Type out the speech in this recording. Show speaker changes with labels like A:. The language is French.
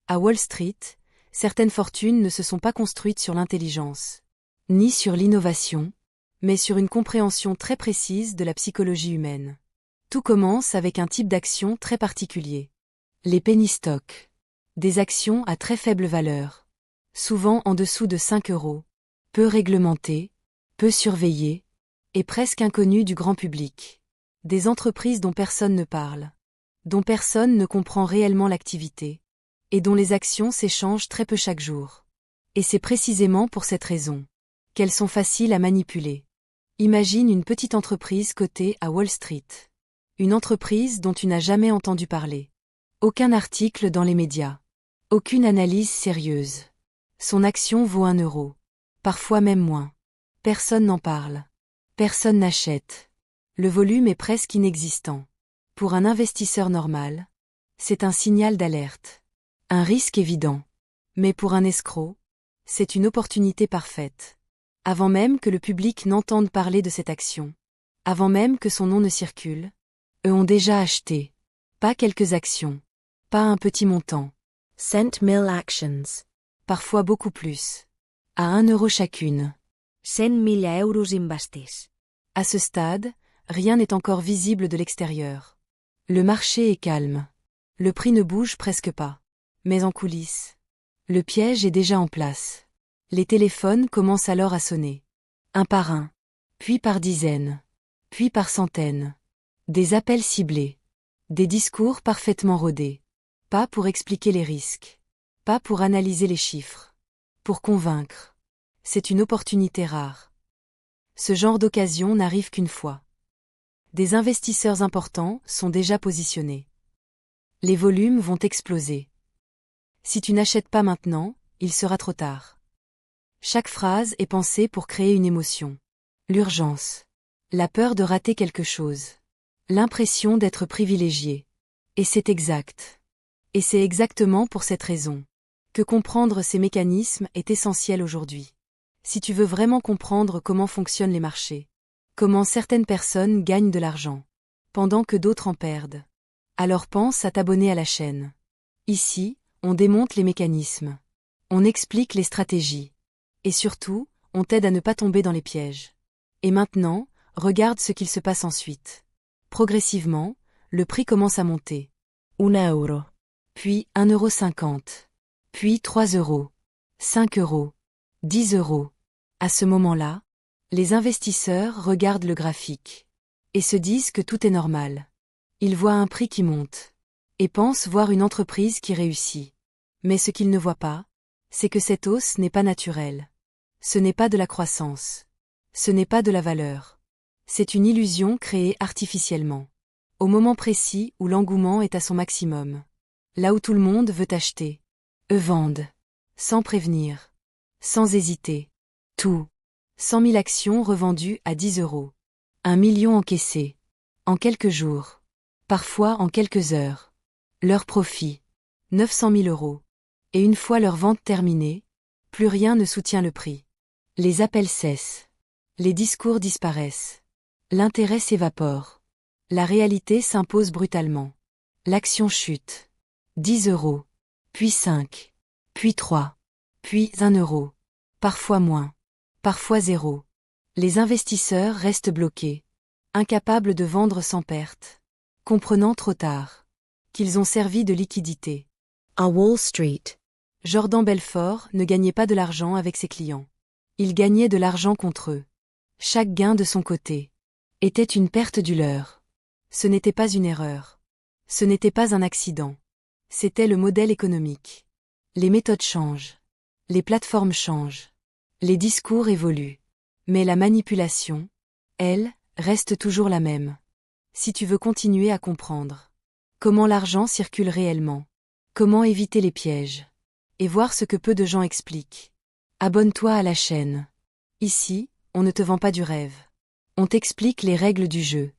A: À Wall Street, certaines fortunes ne se sont pas construites sur l'intelligence, ni sur l'innovation, mais sur une compréhension très précise de la psychologie humaine. Tout commence avec un type d'action très particulier. Les penny stocks. Des actions à très faible valeur. Souvent en dessous de 5 €, peu réglementées, peu surveillées, et presque inconnues du grand public. Des entreprises dont personne ne parle, dont personne ne comprend réellement l'activité, et dont les actions s'échangent très peu chaque jour. Et c'est précisément pour cette raison qu'elles sont faciles à manipuler. Imagine une petite entreprise cotée à Wall Street. Une entreprise dont tu n'as jamais entendu parler. Aucun article dans les médias. Aucune analyse sérieuse. Son action vaut 1 €. Parfois même moins. Personne n'en parle. Personne n'achète. Le volume est presque inexistant. Pour un investisseur normal, c'est un signal d'alerte. Un risque évident. Mais pour un escroc, c'est une opportunité parfaite. Avant même que le public n'entende parler de cette action. Avant même que son nom ne circule. Eux ont déjà acheté. Pas quelques actions. Pas un petit montant.
B: Cent mil actions.
A: Parfois beaucoup plus. À 1 € chacune.
B: 100.000 euros investis.
A: À ce stade, rien n'est encore visible de l'extérieur. Le marché est calme. Le prix ne bouge presque pas. Mais en coulisses, le piège est déjà en place. Les téléphones commencent alors à sonner. Un par un. Puis par dizaines. Puis par centaines. Des appels ciblés. Des discours parfaitement rodés. Pas pour expliquer les risques. Pas pour analyser les chiffres. Pour convaincre. C'est une opportunité rare. Ce genre d'occasion n'arrive qu'une fois. Des investisseurs importants sont déjà positionnés. Les volumes vont exploser. Si tu n'achètes pas maintenant, il sera trop tard. Chaque phrase est pensée pour créer une émotion. L'urgence. La peur de rater quelque chose. L'impression d'être privilégié. Et c'est exact. Et c'est exactement pour cette raison que comprendre ces mécanismes est essentiel aujourd'hui. Si tu veux vraiment comprendre comment fonctionnent les marchés, comment certaines personnes gagnent de l'argent, pendant que d'autres en perdent, alors pense à t'abonner à la chaîne. Ici, on démonte les mécanismes. On explique les stratégies. Et surtout, on t'aide à ne pas tomber dans les pièges. Et maintenant, regarde ce qu'il se passe ensuite. Progressivement, le prix commence à monter.
B: 1 €.
A: Puis 1,50 €. Puis 3 €. 5 €. 10 €. À ce moment-là, les investisseurs regardent le graphique. Et se disent que tout est normal. Ils voient un prix qui monte. Et pensent voir une entreprise qui réussit. Mais ce qu'ils ne voient pas, c'est que cette hausse n'est pas naturelle. Ce n'est pas de la croissance. Ce n'est pas de la valeur. C'est une illusion créée artificiellement. Au moment précis où l'engouement est à son maximum. Là où tout le monde veut acheter. Eux vendent. Sans prévenir. Sans hésiter. Tout. 100 000 actions revendues à 10 €. 1 million encaissés. En quelques jours. Parfois en quelques heures. Leur profit. 900 000 €. Et une fois leur vente terminée, plus rien ne soutient le prix. Les appels cessent. Les discours disparaissent. L'intérêt s'évapore. La réalité s'impose brutalement. L'action chute. 10 €. Puis 5. Puis 3. Puis 1 €. Parfois moins. Parfois 0. Les investisseurs restent bloqués. Incapables de vendre sans perte. Comprenant trop tard qu'ils ont servi de liquidité.
B: À Wall Street,
A: Jordan Belfort ne gagnait pas de l'argent avec ses clients. Il gagnait de l'argent contre eux. Chaque gain de son côté était une perte du leur. Ce n'était pas une erreur. Ce n'était pas un accident. C'était le modèle économique. Les méthodes changent. Les plateformes changent. Les discours évoluent. Mais la manipulation, elle, reste toujours la même. Si tu veux continuer à comprendre comment l'argent circule réellement, comment éviter les pièges, et voir ce que peu de gens expliquent, abonne-toi à la chaîne. Ici, on ne te vend pas du rêve. On t'explique les règles du jeu.